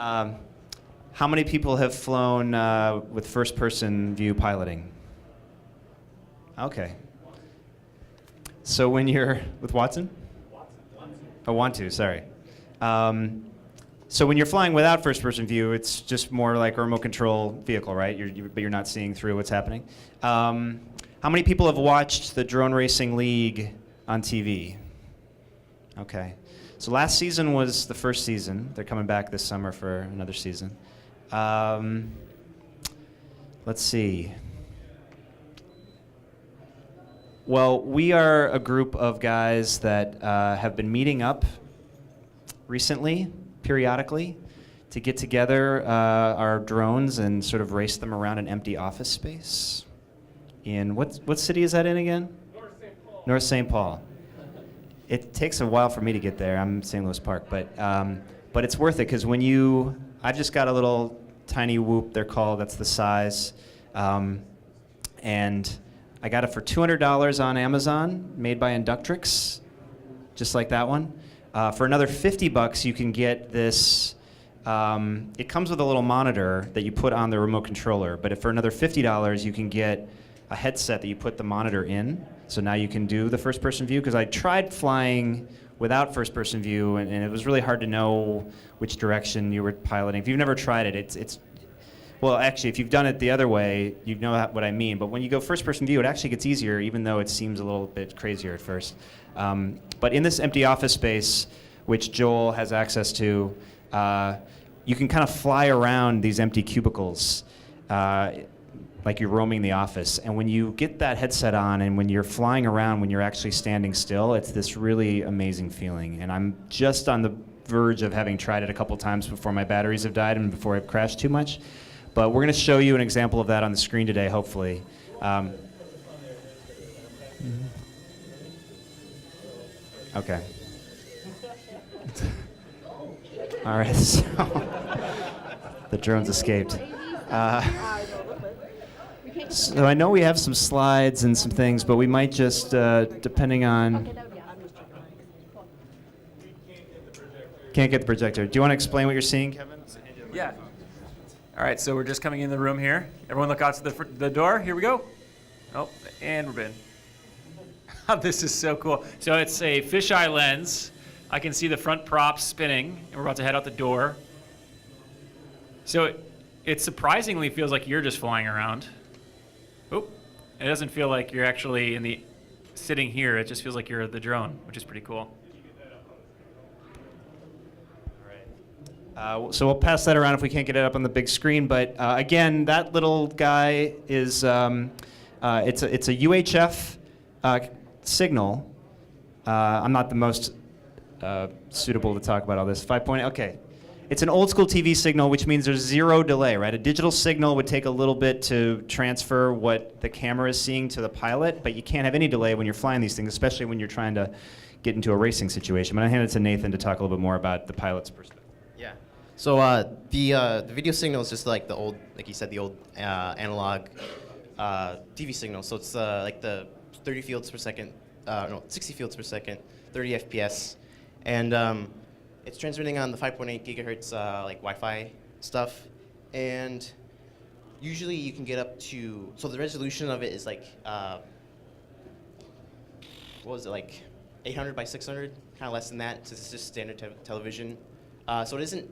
Um, how many people have flown with first-person view piloting? Okay. So when you're with Watson? Oh, want to, sorry. So when you're flying without first-person view, it's just more like a remote control vehicle, right? But you're not seeing through what's happening. How many people have watched the Drone Racing League on TV? Okay. So last season was the first season. They're coming back this summer for another season. Let's see. Well, we are a group of guys that have been meeting up recently, periodically, to get together our drones and sort of race them around an empty office space. In what city is that in again? North St. Paul. North St. Paul. It takes a while for me to get there. I'm in St. Louis Park, but it's worth it because I've just got a little tiny Whoop. They're called. That's the size, and I got it for $200 on Amazon, made by Inductrix, just like that one. For another $50, you can get this. It comes with a little monitor that you put on the remote controller, but for another $50, you can get a headset that you put the monitor in. So now you can do the first-person view, because I tried flying without first-person view, and it was really hard to know which direction you were piloting. If you've never tried it, well, actually, if you've done it the other way, you know what I mean. But when you go first-person view, it actually gets easier, even though it seems a little bit crazier at first. But in this empty office space, which Joel has access to, you can kind of fly around these empty cubicles like you're roaming the office. And when you get that headset on and when you're flying around, when you're actually standing still, it's this really amazing feeling. And I'm just on the verge of having tried it a couple times before my batteries have died and before I've crashed too much. But we're going to show you an example of that on the screen today, hopefully. Okay. All right, so the drones escaped. So I know we have some slides and some things, but we might just, depending on... Can't get the projector. Do you want to explain what you're seeing, Kevin? Yeah. All right, so we're just coming in the room here. Everyone look out to the door. Here we go. Oh, and we're in. This is so cool. So it's a fisheye lens. I can see the front props spinning, and we're about to head out the door. So it surprisingly feels like you're just flying around. Oh, it doesn't feel like you're actually sitting here. It just feels like you're the drone, which is pretty cool. So we'll pass that around if we can't get it up on the big screen. But again, that little guy is it's a UHF signal. I'm not the most suitable to talk about all this. 5.0. Okay, it's an old school TV signal, which means there's zero delay, right? A digital signal would take a little bit to transfer what the camera is seeing to the pilot, but you can't have any delay when you're flying these things, especially when you're trying to get into a racing situation. But I hand it to Nathan to talk a little bit more about the pilot's perspective. Yeah. So the video signal is just like the old, like you said, the old analog TV signal. So it's like the 30 fields per second, no, 60 fields per second, 30 FPS, and it's transmitting on the 5.8 gigahertz like Wi-Fi stuff, and usually you can get up to, so the resolution of it is like, what was it, like 800 by 600, kind of less than that, since it's just standard television. So it isn't,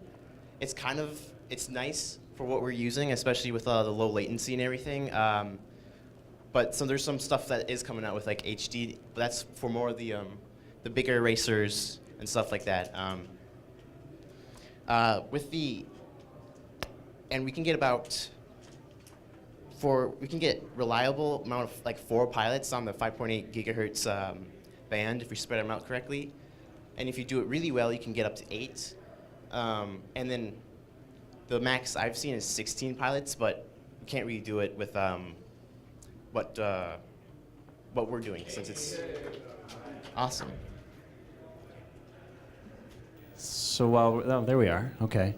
it's nice for what we're using, especially with the low latency and everything. But there's some stuff that is coming out with like HD, but that's for more of the bigger racers and stuff like that. And we can get we can get reliable amount of like 4 pilots on the 5.8 gigahertz band if we spread them out correctly. And if you do it really well, you can get up to 8. And then the max I've seen is 16 pilots, but you can't really do it with what we're doing, since it's awesome. So there we are. Okay.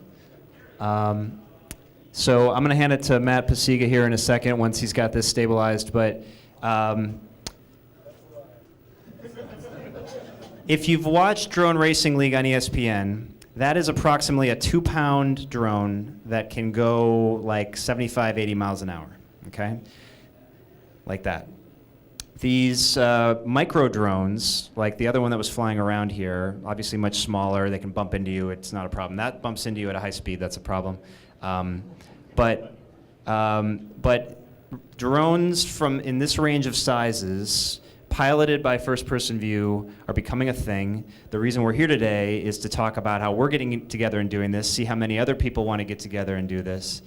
So I'm going to hand it to Matt Pasiga here in a second once he's got this stabilized. But if you've watched Drone Racing League on ESPN, That is approximately a 2-pound drone that can go like 75, 80 miles an hour, okay? Like that. These micro drones, like the other one that was flying around here, obviously much smaller, they can bump into you, it's not a problem. That bumps into you at a high speed, that's a problem. But drones from in this range of sizes, piloted by first-person view, are becoming a thing. The reason we're here today is to talk about how we're getting together and doing this, see how many other people want to get together and do this.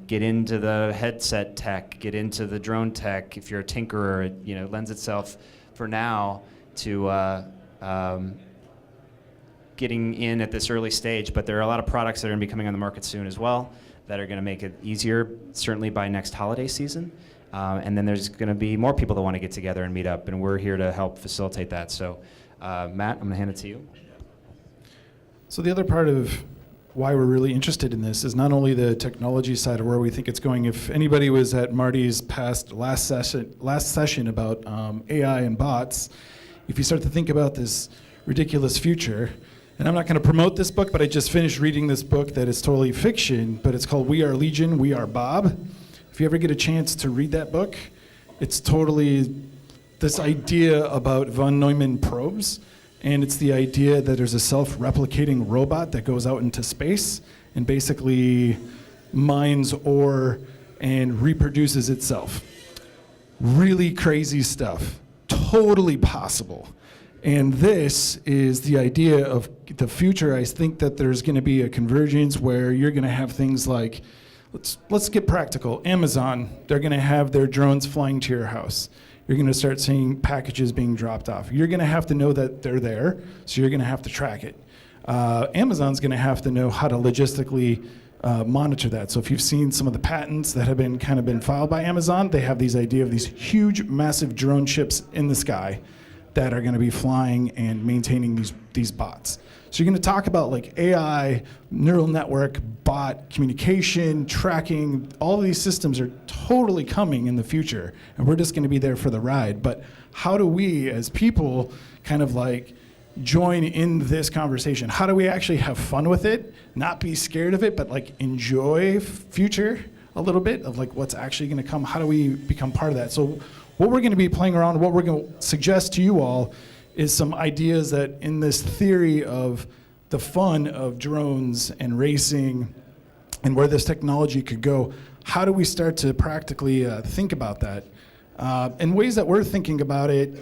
Get into the headset tech, get into the drone tech. If you're a tinkerer, it lends itself for now to getting in at this early stage. But there are a lot of products that are going to be coming on the market soon as well that are going to make it easier, certainly by next holiday season. And then there's going to be more people that want to get together and meet up, and we're here to help facilitate that. So, Matt, I'm going to hand it to you. So the other part of why we're really interested in this is not only the technology side of where we think it's going. If anybody was at Marty's last session about AI and bots, if you start to think about this ridiculous future, and I'm not going to promote this book, but I just finished reading this book that is totally fiction, but it's called We Are Legion, We Are Bob. If you ever get a chance to read that book, it's totally this idea about von Neumann probes. And it's the idea that there's a self-replicating robot that goes out into space and basically mines ore and reproduces itself. Really crazy stuff. Totally possible. And this is the idea of the future. I think that there's going to be a convergence where you're going to have things like, let's get practical. Amazon, they're going to have their drones flying to your house. You're going to start seeing packages being dropped off. You're going to have to know that they're there, so you're going to have to track it. Amazon's going to have to know how to logistically monitor that. So if you've seen some of the patents that have been filed by Amazon, they have these idea of these huge, massive drone ships in the sky that are going to be flying and maintaining these bots. So you're going to talk about like AI, neural network, bot, communication, tracking. All of these systems are totally coming in the future, and we're just going to be there for the ride. But how do we, as people, kind of like join in this conversation? How do we actually have fun with it, not be scared of it, but like enjoy future a little bit of like what's actually going to come? How do we become part of that? So what we're going to be playing around, what we're going to suggest to you all is some ideas that in this theory of the fun of drones and racing and where this technology could go, how do we start to practically think about that? In ways that we're thinking about it,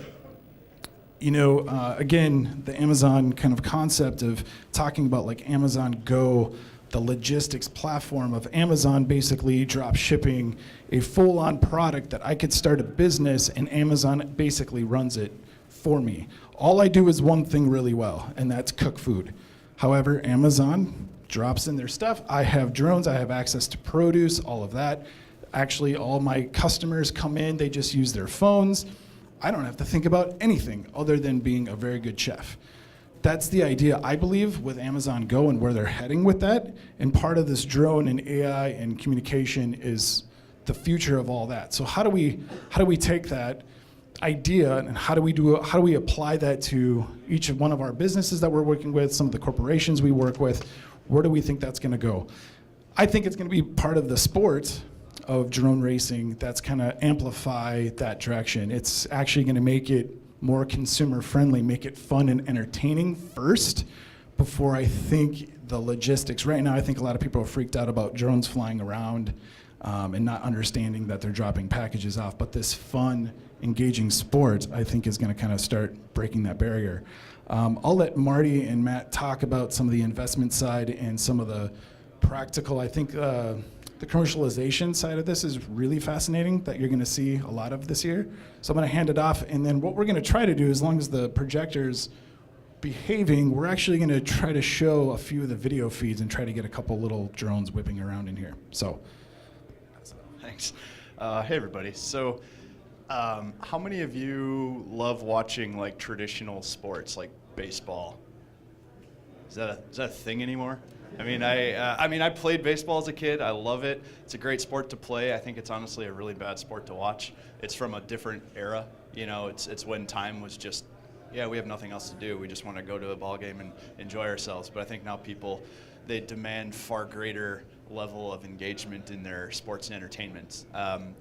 again, the Amazon kind of concept of talking about like Amazon Go, the logistics platform of Amazon basically drop shipping a full-on product that I could start a business and Amazon basically runs it for me. All I do is one thing really well, and that's cook food. However, Amazon drops in their stuff. I have drones, I have access to produce, all of that. Actually, all my customers come in, they just use their phones. I don't have to think about anything other than being a very good chef. That's the idea, I believe, with Amazon Go and where they're heading with that. And part of this drone and AI and communication is the future of all that. So how do we take that idea and how do we apply that to each one of our businesses that we're working with, some of the corporations we work with? Where do we think that's going to go? I think it's going to be part of the sport of drone racing that's kind of amplify that direction. It's actually going to make it more consumer friendly, make it fun and entertaining first before I think the logistics. Right now, I think a lot of people are freaked out about drones flying around and not understanding that they're dropping packages off. But this fun, engaging sport, I think, is going to kind of start breaking that barrier. I'll let Marty and Matt talk about some of the investment side and some of the practical. I think the commercialization side of this is really fascinating that you're going to see a lot of this year. So I'm going to hand it off, and then what we're going to try to do, as long as the projector's behaving, we're actually going to try to show a few of the video feeds and try to get a couple little drones whipping around in here. So, thanks. Hey everybody. So, how many of you love watching like traditional sports like baseball? Is that a thing anymore? I mean, I played baseball as a kid. I love it. It's a great sport to play. I think it's honestly a really bad sport to watch. It's from a different era. You know, it's when time was just yeah, we have nothing else to do. We just want to go to a ball game and enjoy ourselves. But I think now people, they demand far greater level of engagement in their sports and entertainment.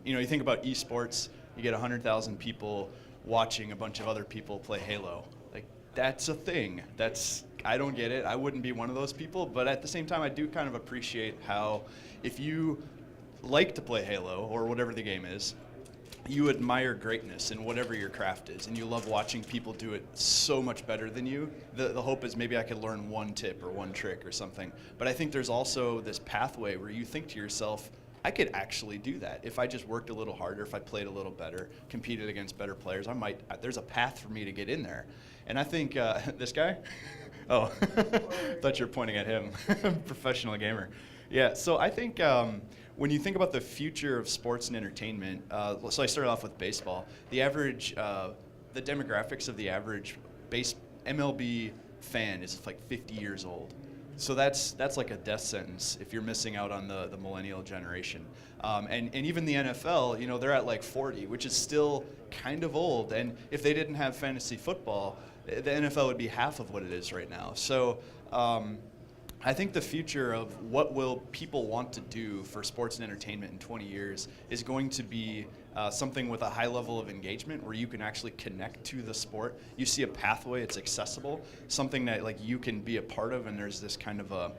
You think about esports, you get 100,000 people watching a bunch of other people play Halo. Like, that's a thing. I don't get it. I wouldn't be one of those people, but at the same time, I do kind of appreciate how if you like to play Halo or whatever the game is, you admire greatness in whatever your craft is, and you love watching people do it so much better than you. The hope is maybe I could learn one tip or one trick or something. But I think there's also this pathway where you think to yourself, I could actually do that. If I just worked a little harder, if I played a little better, competed against better players, there's a path for me to get in there. And I think this guy, oh, thought you were pointing at him, professional gamer. Yeah, so I think when you think about the future of sports and entertainment, so I started off with baseball. The demographics of the average MLB fan is like 50 years old. So that's like a death sentence if you're missing out on the millennial generation. And even the NFL, they're at like 40, which is still kind of old. And if they didn't have fantasy football, the NFL would be half of what it is right now. So I think the future of what will people want to do for sports and entertainment in 20 years is going to be something with a high level of engagement where you can actually connect to the sport. You see a pathway, it's accessible, something that like you can be a part of, and there's this kind of a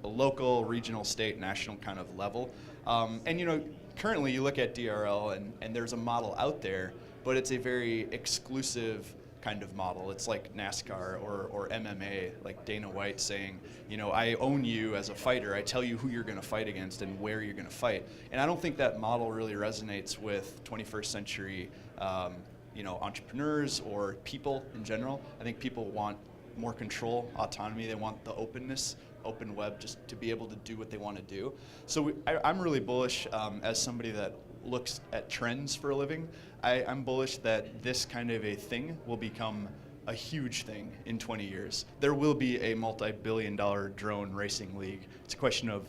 local, regional, state, national kind of level. Currently you look at DRL and there's a model out there, but it's a very exclusive kind of model. It's like NASCAR or MMA, like Dana White saying, I own you as a fighter. I tell you who you're going to fight against and where you're going to fight. And I don't think that model really resonates with 21st century, entrepreneurs or people in general. I think people want more control, autonomy. They want the openness, open web, just to be able to do what they want to do. So I'm really bullish as somebody that looks at trends for a living. I'm bullish that this kind of a thing will become a huge thing in 20 years. There will be a multi-billion-dollar drone racing league. It's a question of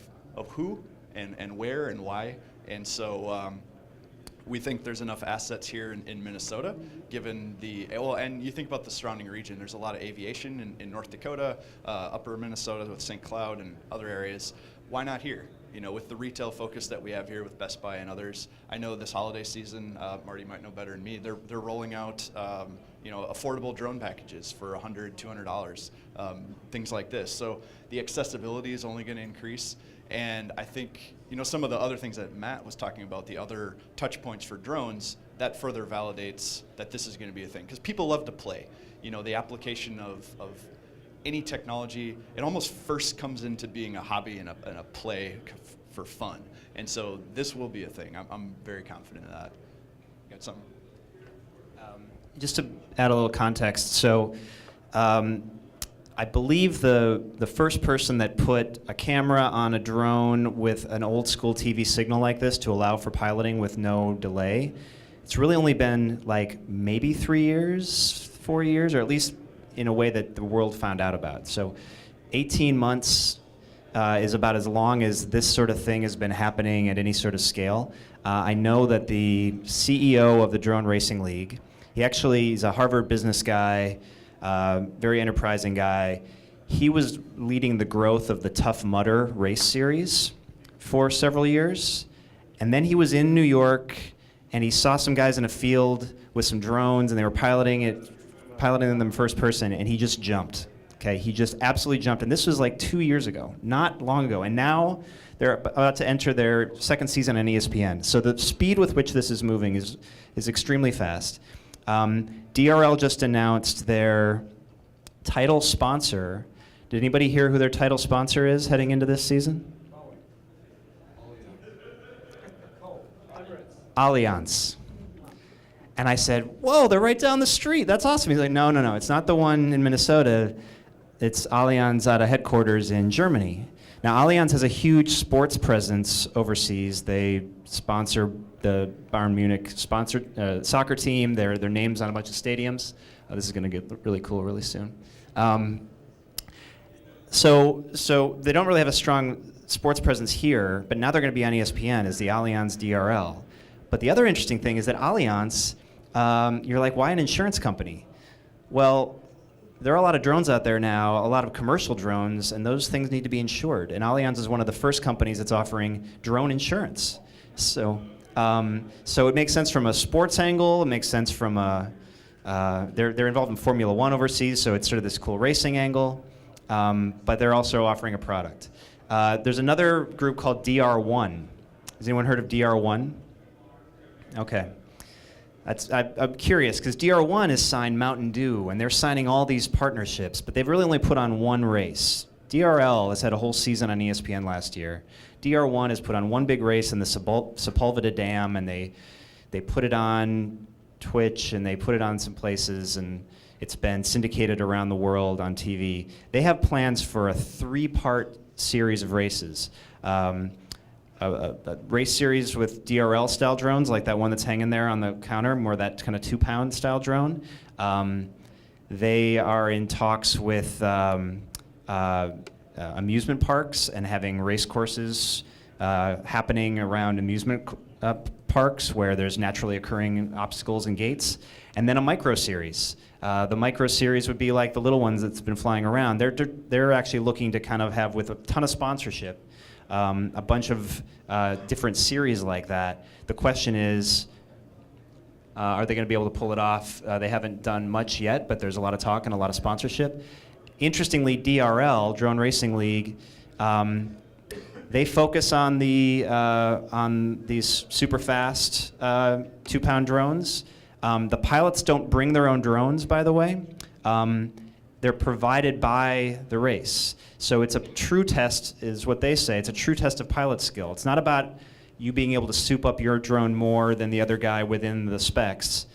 who and where and why. And so we think there's enough assets here in Minnesota, given and you think about the surrounding region. There's a lot of aviation in North Dakota, upper Minnesota with St. Cloud and other areas. Why not here? With the retail focus that we have here with Best Buy and others. I know this holiday season, Marty might know better than me, they're rolling out affordable drone packages for $100, $200, things like this. So the accessibility is only going to increase. And I think some of the other things that Matt was talking about, the other touch points for drones, that further validates that this is going to be a thing. Because people love to play. The application of any technology, it almost first comes into being a hobby and a play for fun. And so this will be a thing. I'm very confident in that. You got something? Just to add a little context, so I believe the first person that put a camera on a drone with an old school TV signal like this to allow for piloting with no delay, it's really only been like maybe 3 years, 4 years, or at least in a way that the world found out about. So 18 months is about as long as this sort of thing has been happening at any sort of scale. I know that the CEO of the Drone Racing League, he's a Harvard business guy, very enterprising guy. He was leading the growth of the Tough Mudder race series for several years. And then he was in New York and he saw some guys in a field with some drones and they were piloting them first person, and he just jumped. Okay, he just absolutely jumped. And this was like 2 years ago, not long ago. And now they're about to enter their second season on ESPN. So the speed with which this is moving is extremely fast. DRL just announced their title sponsor. Did anybody hear who their title sponsor is heading into this season? Allianz. And I said, whoa, they're right down the street. That's awesome. He's like, no, it's not the one in Minnesota. It's Allianz out of headquarters in Germany. Now, Allianz has a huge sports presence overseas. They sponsor the Bayern Munich soccer team. Their name's on a bunch of stadiums. This is going to get really cool really soon. So they don't really have a strong sports presence here, but now they're going to be on ESPN as the Allianz DRL. But the other interesting thing is that Allianz, you're like, why an insurance company? Well, there are a lot of drones out there now, a lot of commercial drones, and those things need to be insured. And Allianz is one of the first companies that's offering drone insurance. So it makes sense from a sports angle. It makes sense from a they're involved in Formula One overseas, so it's sort of this cool racing angle. But they're also offering a product. There's another group called DR1. Has anyone heard of DR1? Okay. I'm curious because DR1 has signed Mountain Dew, and they're signing all these partnerships, but they've really only put on one race. DRL has had a whole season on ESPN last year. DR1 has put on one big race in the Sepulveda Dam, and they put it on Twitch, and they put it on some places, and it's been syndicated around the world on TV. They have plans for a 3-part series of races. A race series with DRL style drones, like that one that's hanging there on the counter, more that kind of 2-pound style drone. They are in talks with amusement parks and having race courses happening around amusement parks where there's naturally occurring obstacles and gates. And then a micro series. The micro series would be like the little ones that's been flying around. They're actually looking to kind of have, with a ton of sponsorship, a bunch of different series like that. The question is, are they going to be able to pull it off? They haven't done much yet, but there's a lot of talk and a lot of sponsorship. Interestingly, DRL, Drone Racing League, they focus on these super fast 2-pound drones. The pilots don't bring their own drones, by the way. They're provided by the race. So it's a true test, is what they say. It's a true test of pilot skill. It's not about you being able to soup up your drone more than the other guy within the specs.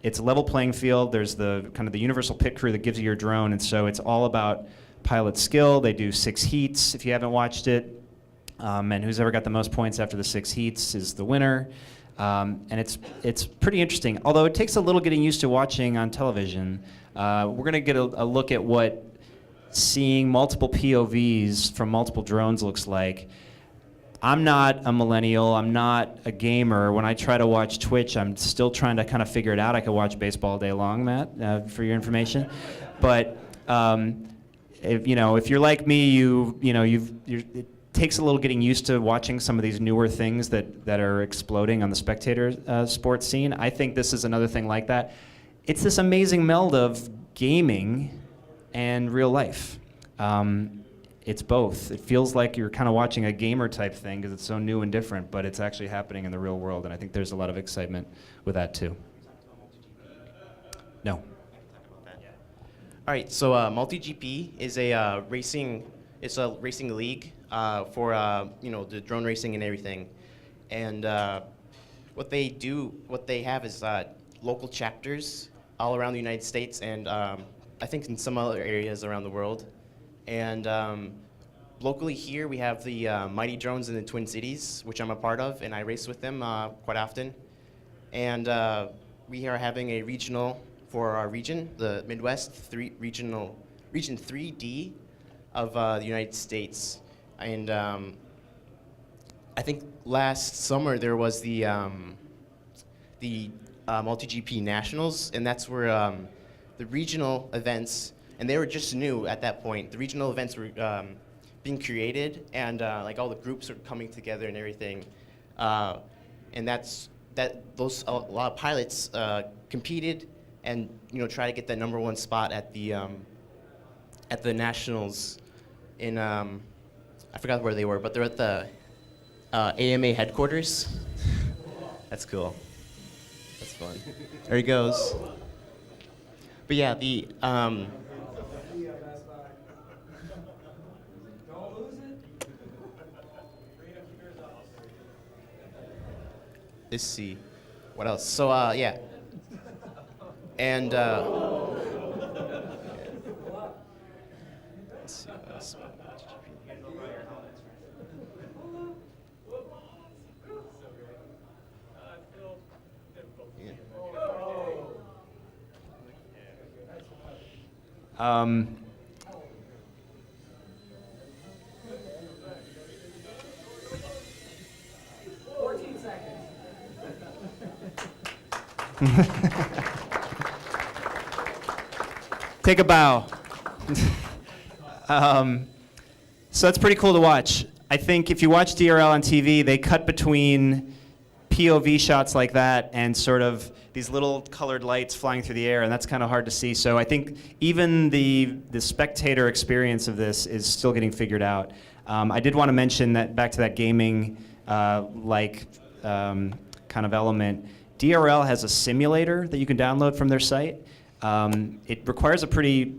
It's a level playing field. There's the kind of the universal pit crew that gives you your drone, and so it's all about pilot skill. They do 6 heats, if you haven't watched it. And who's ever got the most points after the 6 heats is the winner. And it's pretty interesting. Although it takes a little getting used to watching on television. We're going to get a look at what seeing multiple POVs from multiple drones looks like. I'm not a millennial. I'm not a gamer. When I try to watch Twitch, I'm still trying to kind of figure it out. I could watch baseball all day long, Matt, for your information. But if you're like me, it takes a little getting used to watching some of these newer things that are exploding on the spectator sports scene. I think this is another thing like that. It's this amazing meld of gaming and real life. It's both. It feels like you're kind of watching a gamer type thing because it's so new and different, but it's actually happening in the real world, and I think there's a lot of excitement with that too. No. All right, so MultiGP is a racing league for the drone racing and everything, and what they have is local chapters all around the United States and I think in some other areas around the world. And locally here we have the Mighty Drones in the Twin Cities, which I'm a part of, and I race with them quite often. And we are having a regional for our region, the Midwest Region 3D of the United States. And I think last summer there was the MultiGP Nationals, and that's where the regional events, and they were just new at that point. The regional events were being created, and like all the groups are coming together and everything. And a lot of pilots competed and try to get that #1 spot at the nationals in I forgot where they were, but they're at the AMA headquarters. That's cool. That's fun. There he goes. But yeah, the let's see, what else? So yeah, and let's see what else. Take a bow. So that's pretty cool to watch. I think if you watch DRL on TV, they cut between POV shots like that and sort of these little colored lights flying through the air, and that's kind of hard to see. So I think even the spectator experience of this is still getting figured out. I did want to mention that back to that gaming kind of element. DRL has a simulator that you can download from their site. It requires a pretty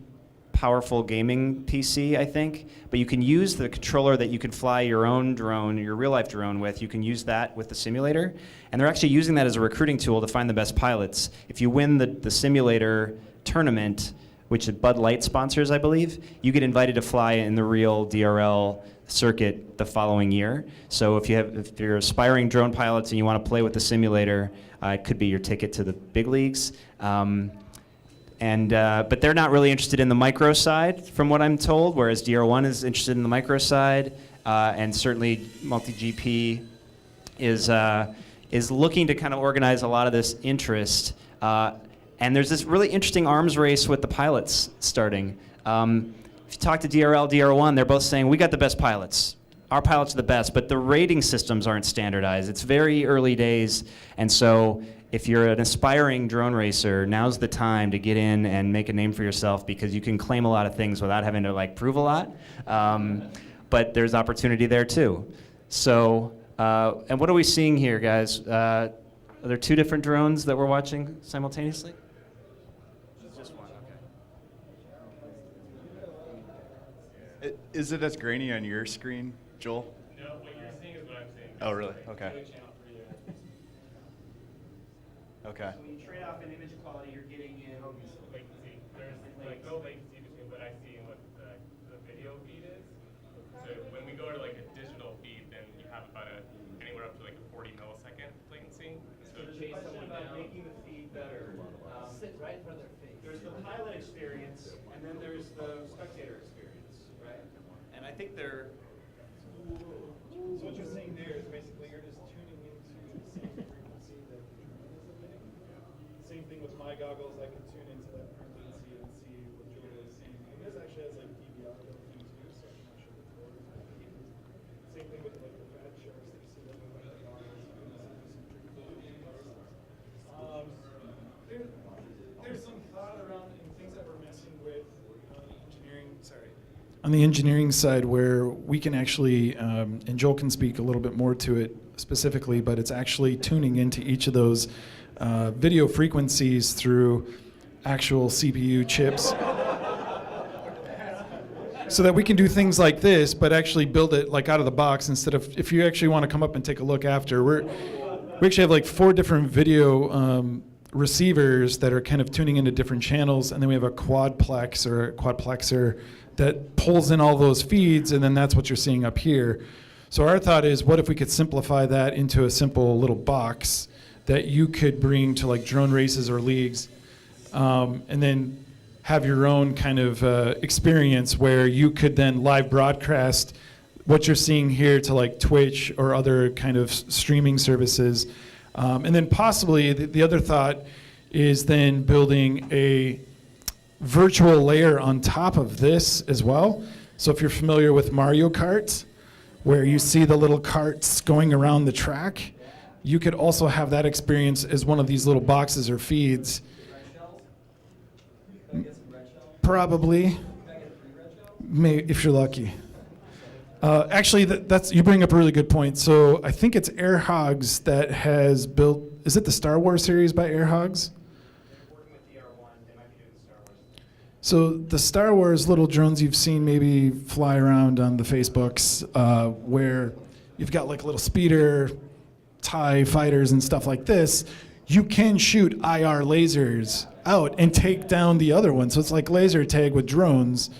powerful gaming PC, I think, but you can use the controller that you can fly your own drone, your real-life drone with. You can use that with the simulator, and they're actually using that as a recruiting tool to find the best pilots. If you win the simulator tournament, which Bud Light sponsors, I believe, you get invited to fly in the real DRL circuit the following year. So if you're aspiring drone pilots and you want to play with the simulator, it could be your ticket to the big leagues. But they're not really interested in the micro side, from what I'm told, whereas DR1 is interested in the micro side, and certainly MultiGP is looking to kind of organize a lot of this interest. And there's this really interesting arms race with the pilots starting. If you talk to DRL, DR1, they're both saying, we got the best pilots. Our pilots are the best, but the rating systems aren't standardized. It's very early days, and so if you're an aspiring drone racer, now's the time to get in and make a name for yourself, because you can claim a lot of things without having to prove a lot. But there's opportunity there too. So, and what are we seeing here, guys? Are there two different drones that we're watching simultaneously? Just one, okay. Is it as grainy on your screen, Joel? No, what you're seeing is what I'm seeing. Oh, really? Okay. Okay. So when you trade off in image quality, you're getting in Latency. There's no latency between what I see and what the video feed is. So when we go to a digital feed, then you have about anywhere up to a 40 millisecond latency. So chase someone down. Making the feed better. Sit right in front of their face. There's the pilot experience, and then there's the spectator experience, right? And I think they're. So what you're saying there is basically you're just tuning into the same frequency that the drone is emitting. Same thing with my goggles, I can tune into that frequency and see what Joel is seeing. And this actually has DVR built in too, so I'm not sure the code is going to be. Same thing with the fat sharks that you see that with the goggles. There's some thought around in things that we're messing with on the engineering. On the engineering side, where we can actually, and Joel can speak a little bit more to it specifically, but it's actually tuning into each of those video frequencies through actual CPU chips. So that we can do things like this, but actually build it out of the box instead of, if you actually want to come up and take a look after, we actually have 4 different video receivers that are kind of tuning into different channels, and then we have a quadplex or a quadplexer that pulls in all those feeds, and then that's what you're seeing up here. So our thought is, what if we could simplify that into a simple little box that you could bring to drone races or leagues, and then have your own kind of experience where you could then live broadcast what you're seeing here to Twitch or other kind of streaming services. And then possibly the other thought is then building a virtual layer on top of this as well. So if you're familiar with Mario Kart, where you see the little carts going around the track, you could also have that experience as one of these little boxes or feeds. Probably, if you're lucky. Actually, that's you bring up a really good point. So I think it's AirHogs that has built. Is it the Star Wars series by AirHogs? So the Star Wars little drones you've seen maybe fly around on the Facebooks, where you've got a little speeder, TIE fighters and stuff like this. You can shoot IR lasers out and take down the other one. So it's like laser tag with drones.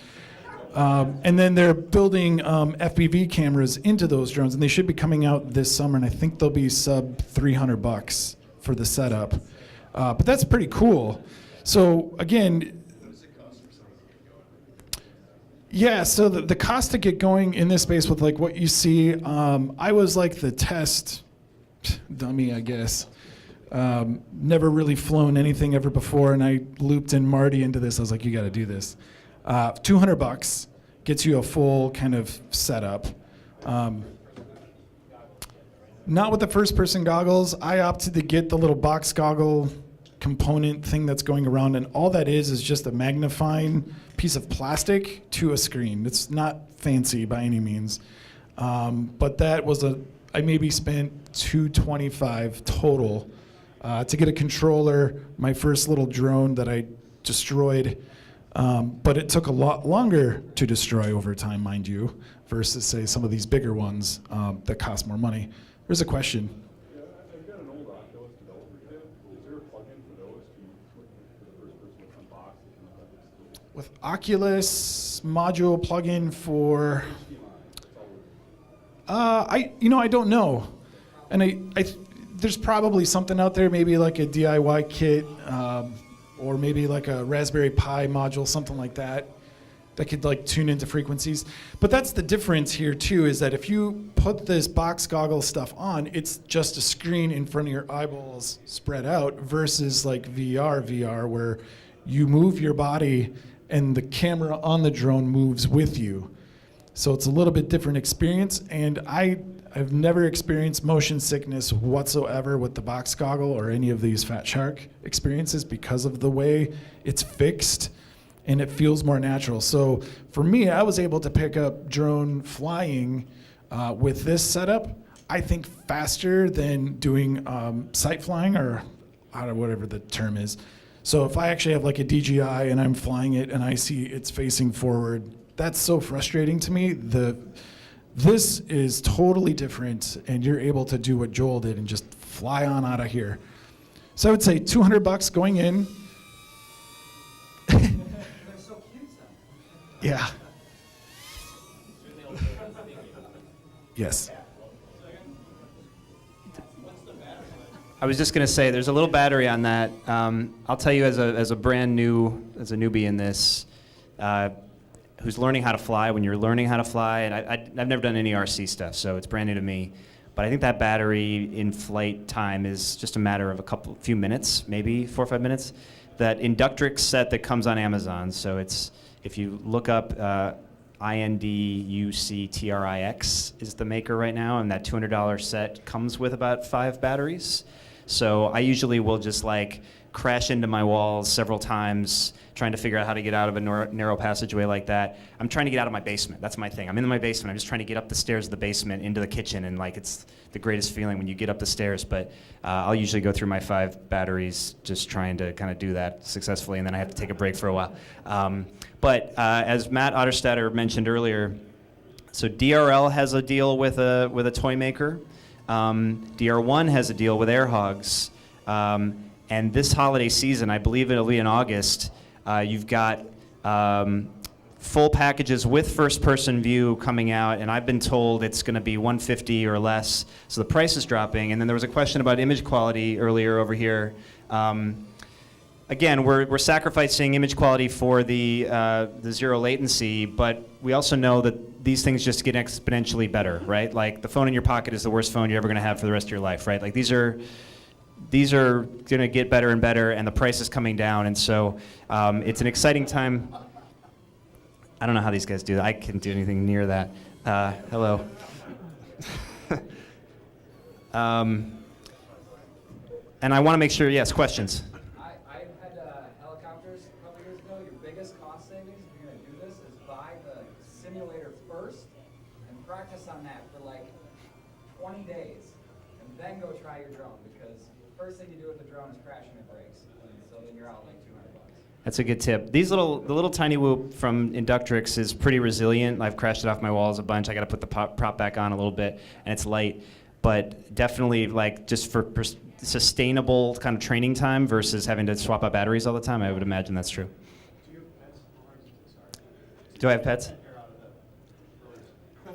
And then they're building FPV cameras into those drones, and they should be coming out this summer, and I think they'll be sub $300 for the setup. But that's pretty cool. So again, yeah, so the cost to get going in this space with what you see, I was the test dummy, I guess. Never really flown anything ever before, and I looped in Marty into this. I was like, you got to do this. $200 gets you a full kind of setup. Not with the first-person goggles. I opted to get the little box goggle component thing that's going around, and all that is just a magnifying piece of plastic to a screen. It's not fancy by any means, but that was I maybe spent $225 total to get a controller, my first little drone that I destroyed, but it took a lot longer to destroy over time, mind you, versus say some of these bigger ones that cost more money. There's a question. Yeah, I've got an old Oculus developer kit. Is there a plugin for those for the first person to unbox? With Oculus module plugin for, I don't know, and there's probably something out there, maybe like a DIY kit, or maybe like a Raspberry Pi module, something like that could like tune into frequencies. But that's the difference here too, is that if you put this box goggle stuff on, it's just a screen in front of your eyeballs spread out versus like VR, where you move your body and the camera on the drone moves with you. So it's a little bit different experience, and I've never experienced motion sickness whatsoever with the box goggle or any of these Fat Shark experiences because of the way it's fixed and it feels more natural. So for me, I was able to pick up drone flying with this setup, I think faster than doing sight flying or whatever the term is. So if I actually have like a DJI and I'm flying it and I see it's facing forward, that's so frustrating to me. This is totally different, and you're able to do what Joel did and just fly on out of here. So I would say $200 going in. Yeah. Yes. I was just going to say, there's a little battery on that. I'll tell you, as a newbie in this, who's learning how to fly, when you're learning how to fly, and I've never done any RC stuff, so it's brand new to me. But I think that battery in flight time is just a matter of a few minutes, maybe 4 or 5 minutes. That Inductrix set that comes on Amazon, so it's, if you look up INDUCTRIX is the maker right now, and that $200 set comes with about 5 batteries. So I usually will just like crash into my walls several times trying to figure out how to get out of a narrow passageway like that. I'm trying to get out of my basement. That's my thing. I'm in my basement. I'm just trying to get up the stairs of the basement into the kitchen, and like it's the greatest feeling when you get up the stairs. But I'll usually go through my 5 batteries just trying to kind of do that successfully, and then I have to take a break for a while. But as Matt Otterstatter mentioned earlier, so DRL has a deal with a toy maker. DR1 has a deal with AirHogs. And this holiday season, I believe it'll be in August, you've got full packages with first-person view coming out, and I've been told it's going to be $150 or less, so the price is dropping. And then there was a question about image quality earlier over here. Again, we're sacrificing image quality for the zero latency, but we also know that these things just get exponentially better, right? Like the phone in your pocket is the worst phone you're ever going to have for the rest of your life, right? Like these are going to get better and better, and the price is coming down, and so it's an exciting time. I don't know how these guys do that. I can't do anything near that. Hello. And I want to make sure, yes, questions. I had helicopters a couple years ago. Your biggest cost savings, if you're going to do this, is buy the simulator first and practice on that for like 20 days, and then go try your drone, because first thing you do with the drone is crash and it breaks, and so then you're out like $200. That's a good tip. The little tiny whoop from Inductrix is pretty resilient. I've crashed it off my walls a bunch. I got to put the prop back on a little bit, and it's light. But definitely, like, just for sustainable kind of training time versus having to swap out batteries all the time, I would imagine that's true. Do I have pets?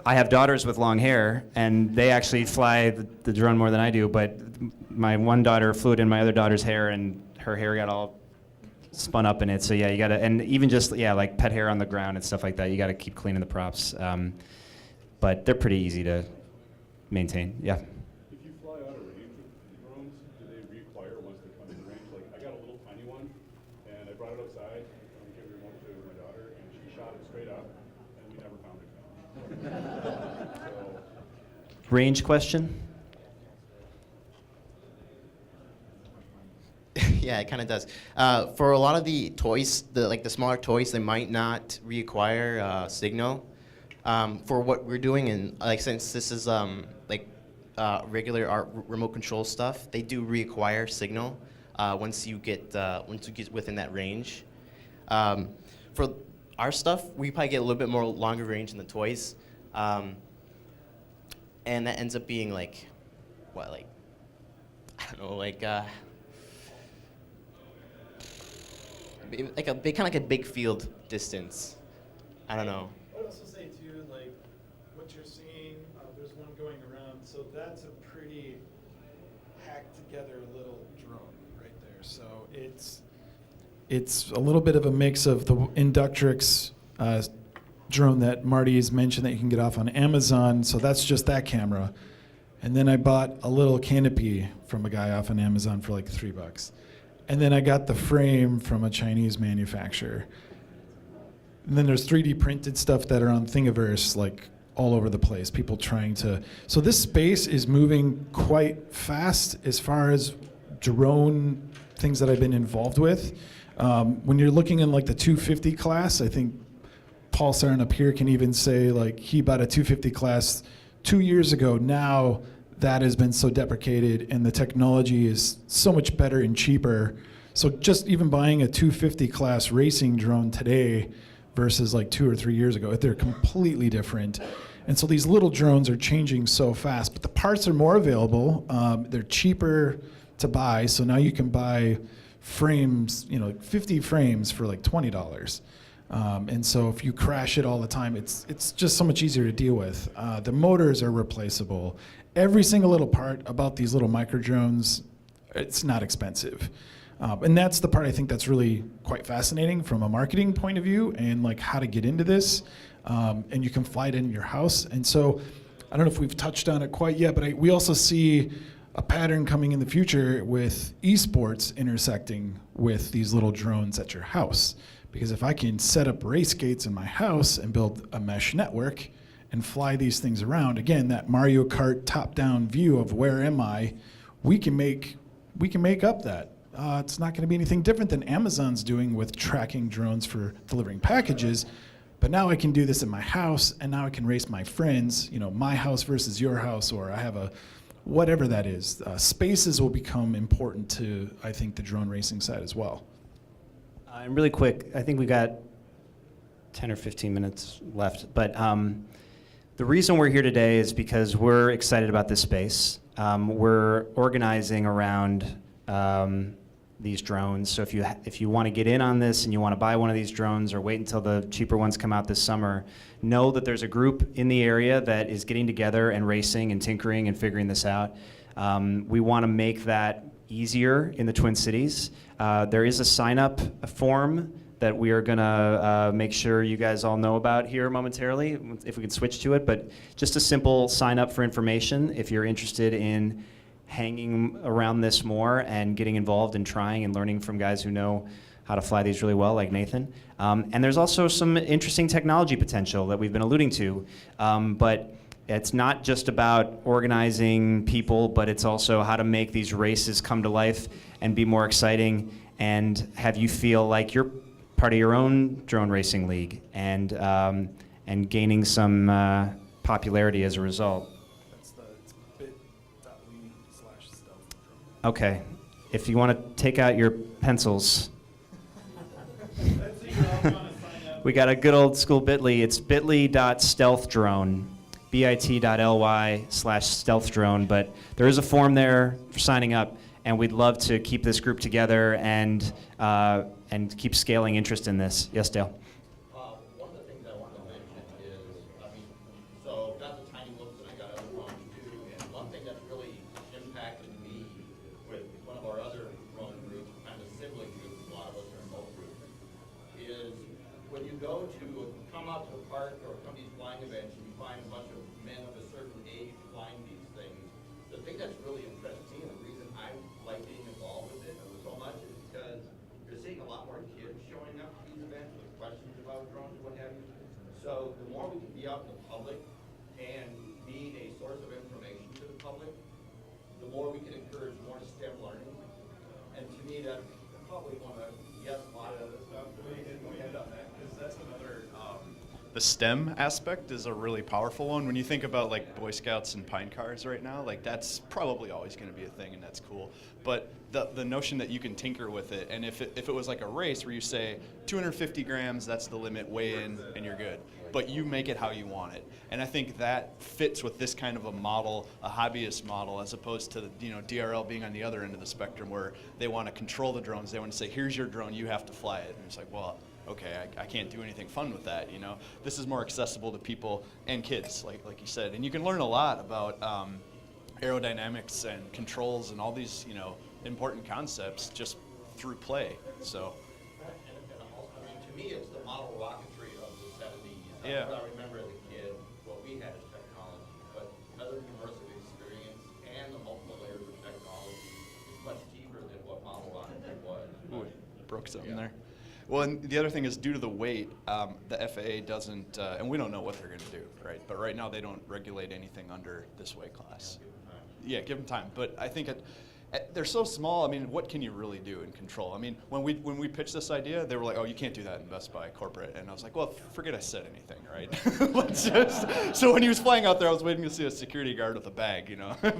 I have daughters with long hair, and they actually fly the drone more than I do. But my one daughter flew it in my other daughter's hair, and her hair got all spun up in it. So yeah, you gotta, and even just like pet hair on the ground and stuff like that, you gotta keep cleaning the props. But they're pretty easy to maintain. Yeah. If you fly out of range with drones, do they require shot it straight up, and we never found it. So, Range question? Yeah, it kind of does. For a lot of the toys, the smaller toys, they might not require signal. For what we're doing, and like since this is regular remote control stuff, they do require signal once you get within that range. For our stuff, we probably get a little bit more longer range than the toys, and that ends up being I don't know, like a big field distance. I don't know. I would also say too, like what you're seeing, there's one going around, so that's a pretty hacked together little drone right there. So it's a little bit of a mix of the Inductrix drone that Marty's mentioned that you can get off on Amazon. So that's just that camera. And then I bought a little canopy from a guy off on Amazon for like $3. And then I got the frame from a Chinese manufacturer. And then there's 3D printed stuff that are on Thingiverse, like all over the place, people trying to. So this space is moving quite fast as far as drone things that I've been involved with. When you're looking in like the 250 class, I think Paul Sarin up here can even say like he bought a 250 class 2 years ago. Now that has been so deprecated and the technology is so much better and cheaper. So just even buying a 250 class racing drone today versus like 2 or 3 years ago, they're completely different. And so these little drones are changing so fast, but the parts are more available. They're cheaper to buy. So now you can buy frames, like 50 frames for like $20. And so if you crash it all the time, it's just so much easier to deal with. The motors are replaceable. Every single little part about these little micro drones, it's not expensive. And that's the part I think that's really quite fascinating from a marketing point of view and like how to get into this. And you can fly it in your house. And so I don't know if we've touched on it quite yet, but we also see a pattern coming in the future with esports intersecting with these little drones at your house. Because if I can set up race gates in my house and build a mesh network and fly these things around, again, that Mario Kart top-down view of where am I, we can make up that. It's not going to be anything different than Amazon's doing with tracking drones for delivering packages, but now I can do this in my house, and now I can race my friends, my house versus your house, or I have whatever that is. Spaces will become important to, I think, the drone racing side as well. And really quick, I think we got 10 or 15 minutes left, but the reason we're here today is because we're excited about this space. We're organizing around these drones. So if you want to get in on this and you want to buy one of these drones or wait until the cheaper ones come out this summer, know that there's a group in the area that is getting together and racing and tinkering and figuring this out. We want to make that easier in the Twin Cities. There is a sign-up form that we are going to make sure you guys all know about here momentarily, if we can switch to it. But just a simple sign-up for information if you're interested in hanging around this more and getting involved and trying and learning from guys who know how to fly these really well, like Nathan. And there's also some interesting technology potential that we've been alluding to. But it's not just about organizing people, but it's also how to make these races come to life and be more exciting and have you feel like you're part of your own drone racing league and gaining some popularity as a result. It's bit.ly/stealth. Okay, if you want to take out your pencils. We got a good old school bit.ly. It's bit.ly.stealthdrone, bit.ly/stealthdrone. But there is a form there for signing up, and we'd love to keep this group together and keep scaling interest in this. Yes, Dale? One of the things I wanted to mention is, so got the tiny looks and I got other drones too, and one thing that's really impacted me with one of our other drone groups, kind of sibling groups, a lot of us are in both groups, is when you go to come out to the park or come to these flying events and you find a bunch of men of a certain age flying these things, the thing that's really interesting and the reason I like being involved with it so much is because you're seeing a lot more kids showing up to these events with questions about drones and what have you. So the more we can be out in the public and be a source of information to the public, the more we can encourage more STEM learning. And to me, that's probably one of, yes, a lot of other stuff. Go ahead on that, because that's another. The STEM aspect is a really powerful one. When you think about like Boy Scouts and Pine Cars right now, like that's probably always going to be a thing, and that's cool. But the notion that you can tinker with it, and if it was like a race where you say 250 grams, that's the limit, weigh in, and you're good. But you make it how you want it, and I think that fits with this kind of a model, a hobbyist model, as opposed to DRL being on the other end of the spectrum, where they want to control the drones. They want to say, here's your drone, you have to fly it, and it's like, well, okay, I can't do anything fun with that, This is more accessible to people and kids, like you said. And you can learn a lot about aerodynamics and controls and all these, important concepts just through play, so. I mean, to me, it's the model rocketry of the 70s. Yeah. I remember as a kid, what we had as technology, but another immersive experience and the multiple layers of technology is much cheaper than what model rocketry was. Ooh, broke something there. Well, and the other thing is, due to the weight, the FAA doesn't, and we don't know what they're going to do, right? But right now, they don't regulate anything under this weight class. Yeah, give them time. But I think they're so small. I mean, what can you really do in control? I mean, when we pitched this idea, they were like, "Oh, you can't do that in Best Buy corporate." And I was like, "Well, forget I said anything, right?" Let's just. So when he was flying out there, I was waiting to see a security guard with a bag,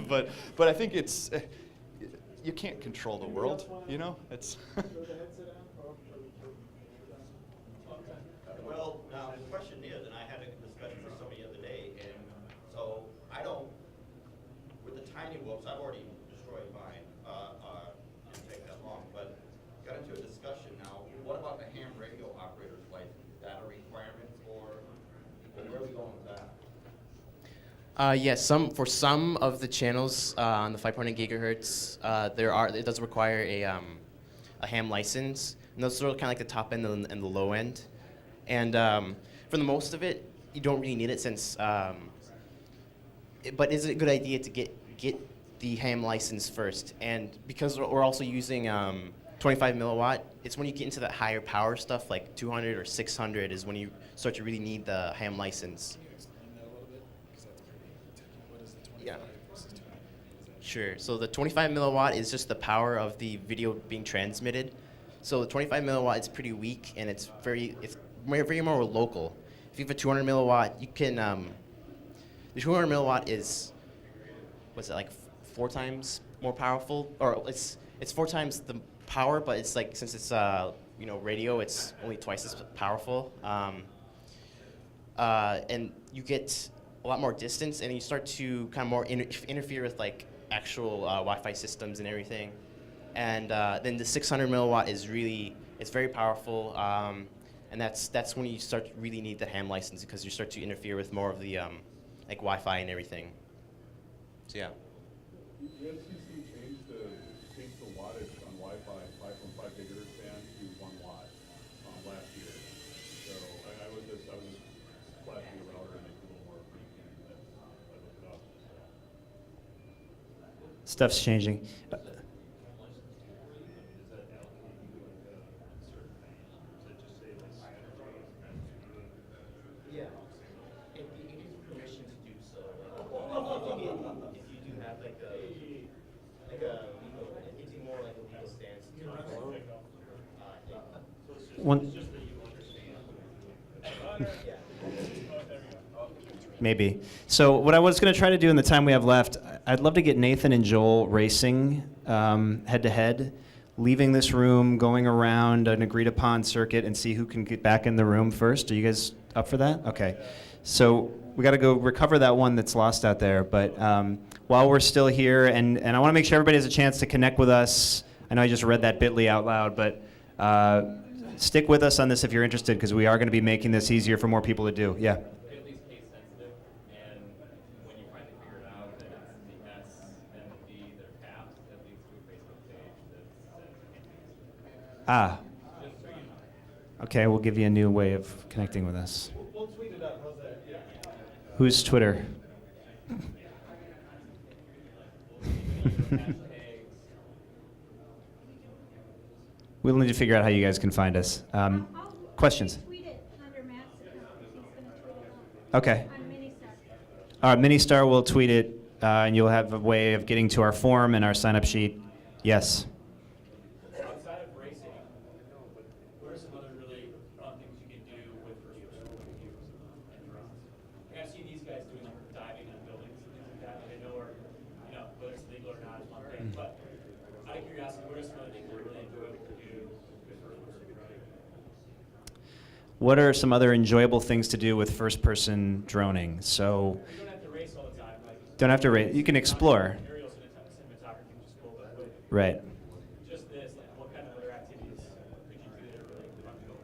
But I think it's you can't control the world, It's. Well, now the question is, and I had a discussion with somebody the other day, and so with the tiny whoops, I've already destroyed mine. Didn't take that long, but got into a discussion now. What about the ham radio operator's license? Is that a requirement for, where are we going with that? Yes, for some of the channels on the 5.8 gigahertz, it does require a ham license, and those are kind of like the top end and the low end. And for the most of it, you don't really need it since. But is it a good idea to get the ham license first? And because we're also using 25 milliwatt, it's when you get into that higher power stuff, like 200 or 600, is when you start to really need the ham license. Yeah. Sure. So the 25 milliwatt is just the power of the video being transmitted. So the 25 milliwatt is pretty weak, and it's very more local. If you have a 200 milliwatt, you can. The 200 milliwatt is, what's it like, 4 times more powerful, or it's 4 times the power, but it's like, since it's radio, it's only twice as powerful. And you get a lot more distance, and you start to kind of more interfere with like actual Wi-Fi systems and everything. And then the 600 milliwatt is it's very powerful. And that's when you start to really need the ham license, because you start to interfere with more of the like Wi-Fi and everything. So yeah. The NCC changed the wattage on Wi-Fi 5.5 gigahertz band to 1 watt last year. So I was just flashing the router and make it a little more freaky, and I looked it up. Stuff's changing. Yeah, it gives you permission to do so. If you do have like a legal, it gives you more like a legal stance to Maybe. So what I was going to try to do in the time we have left, I'd love to get Nathan and Joel racing head to head, leaving this room, going around an agreed upon circuit, and see who can get back in the room first. Are you guys up for that? Okay. So we got to go recover that one that's lost out there. But while we're still here, and I want to make sure everybody has a chance to connect with us. I know I just read that bit.ly out loud, but stick with us on this if you're interested, because we are going to be making this easier for more people to do. Yeah. At least case sensitive, and when you finally figure it out that it's the S and the D that are tapped, that leads to a Facebook page that Ah. just so you know. Okay, we'll give you a new way of connecting with us. We'll tweet it out. How's that? Yeah. Who's Twitter? We'll need to figure out how you guys can find us. Questions? Tweet it under Matt's account. He's going to Okay. All right, Ministar will tweet it, and you'll have a way of getting to our form and our sign-up sheet. Yes. Outside of racing, what are some other really fun things you can do with first-person reviews and drones? Like I've seen these guys doing like diving on buildings and things like that. I know, whether it's legal or not is one thing. But out of curiosity, what are some other things that are really enjoyable to do with first-person droning? What are some other enjoyable things to do with first-person droning? So, You don't have to race all the time. Like, don't have to race. You can explore. aerial cinematography, which is cool, but with Right. just this, like, what kind of other activities could you do that are really fun to go?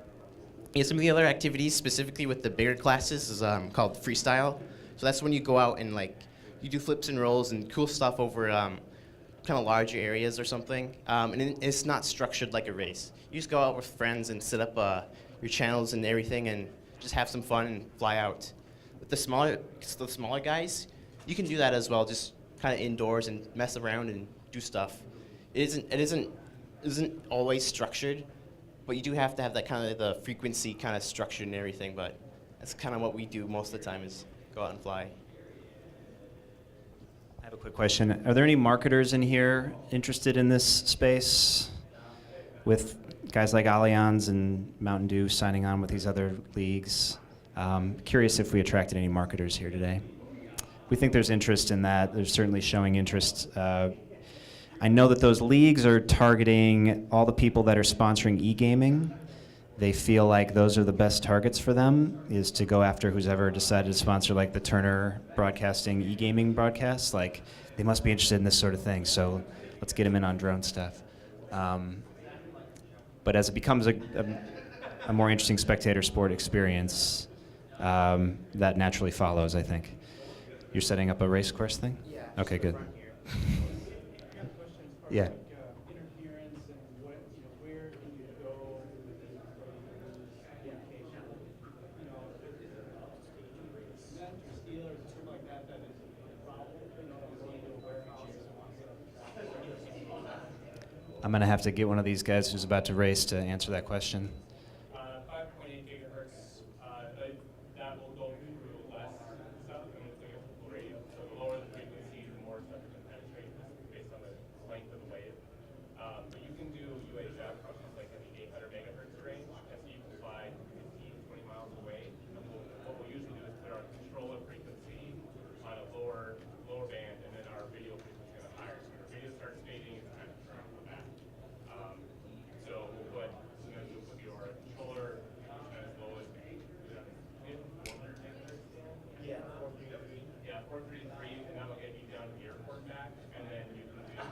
Yeah, some of the other activities, specifically with the bigger classes, is called Freestyle. So that's when you go out and like you do flips and rolls and cool stuff over kind of larger areas or something. It's not structured like a race. You just go out with friends and set up your channels and everything, and just have some fun and fly out. With the smaller guys, you can do that as well. Just kind of indoors and mess around and do stuff. It isn't always structured. But you do have to have that kind of the frequency kind of structured and everything, but that's kind of what we do most of the time is go out and fly. I have a quick question. Are there any marketers in here interested in this space with guys like Allianz and Mountain Dew signing on with these other leagues? Curious if we attracted any marketers here today. We think there's interest in that. There's certainly showing interest. I know that those leagues are targeting all the people that are sponsoring e-gaming. They feel like those are the best targets for them, is to go after who's ever decided to sponsor like the Turner Broadcasting e-gaming broadcasts. Like, they must be interested in this sort of thing, so let's get them in on drone stuff. But as it becomes a more interesting spectator sport experience, that naturally follows, I think. You're setting up a race course thing? Yeah. Okay, good. Yeah. Interference and what, where can you go with the application? Not to steal or something like that is a problem, I'm going to have to get one of these guys who's about to race to answer that question. 5.8 gigahertz, that will go through less stuff than it's like a typical radio. So the lower the frequency, the more stuff it can penetrate based on the length of the wave. But you can do UHF, which is like an 800 megahertz range, and so you can fly 15, 20 miles away. And what we'll usually do is put our controller frequency on a lower band, and then our video frequency on a higher. So your video starts fading, it's kind of turn on the back. So we'll put your controller as low as 400 megahertz. Yeah, 433, and that'll get you down to the airport back, and then you can do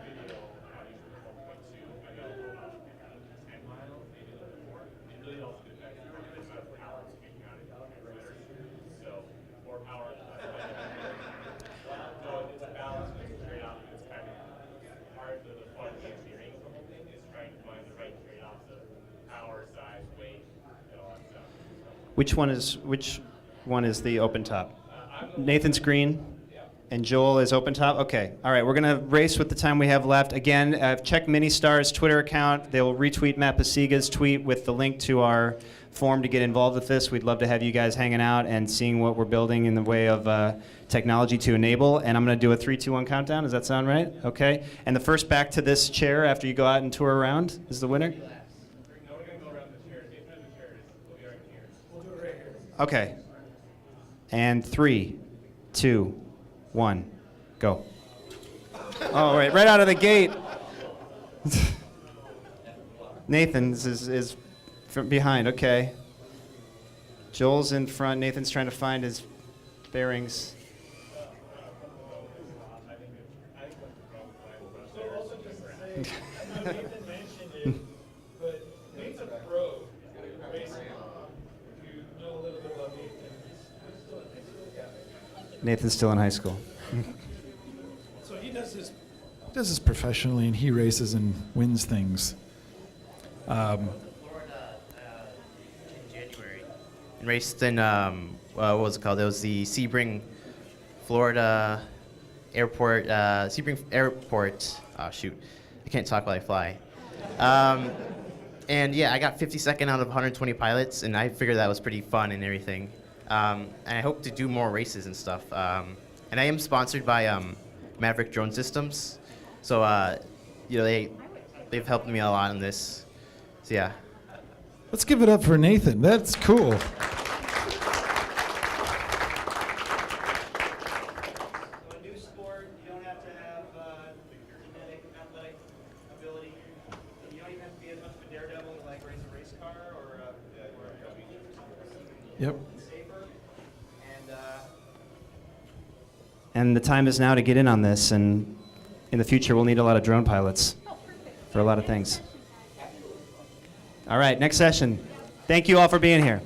video usually 1.2, and that'll go about 10 miles, maybe a little bit more. It really also depends on the amount of power it's getting out of the transmitter. So more power, less light. So it's a balance, and it's a trade-off, and it's kind of part of the fun of the engineering of the whole thing is trying to find the right trade-offs of power, size, weight, and all that stuff. Which one is the open top? Nathan's green, and Joel is open top. Okay. All right. We're gonna race with the time we have left. Again, check Ministar's Twitter account. They'll retweet Matt Pasiga's tweet with the link to our form to get involved with this. We'd love to have you guys hanging out and seeing what we're building in the way of technology to enable. And I'm gonna do a 3, 2, 1 countdown. Does that sound right? Okay. And the first back to this chair after you go out and tour around is the winner. No, we're going to go around the chairs. Get through the chairs. We'll be right here. We'll do it right here. Okay. And 3, 2, 1, go. Oh, right out of the gate. Nathan is from behind. Okay. Joel's in front. Nathan's trying to find his bearings. Nathan mentioned it, but Nate's a pro racing. You know a little bit about Nathan. Nathan's still in high school. So he does this professionally, and he races and wins things. Florida in January. And raced in, what was it called? It was the Sebring, Florida Airport, Sebring Airport. Oh, shoot. I can't talk while I fly. And yeah, I got 52nd out of 120 pilots, and I figured that was pretty fun and everything. And I hope to do more races and stuff. And I am sponsored by Maverick Drone Systems, so they've helped me a lot on this. So yeah. Let's give it up for Nathan. That's cool. A new sport, you don't have to have genetic athletic ability. You don't even have to be as much of a daredevil to like race a race car or Yep. safer. And the time is now to get in on this, and in the future we'll need a lot of drone pilots for a lot of things. All right, next session. Thank you all for being here.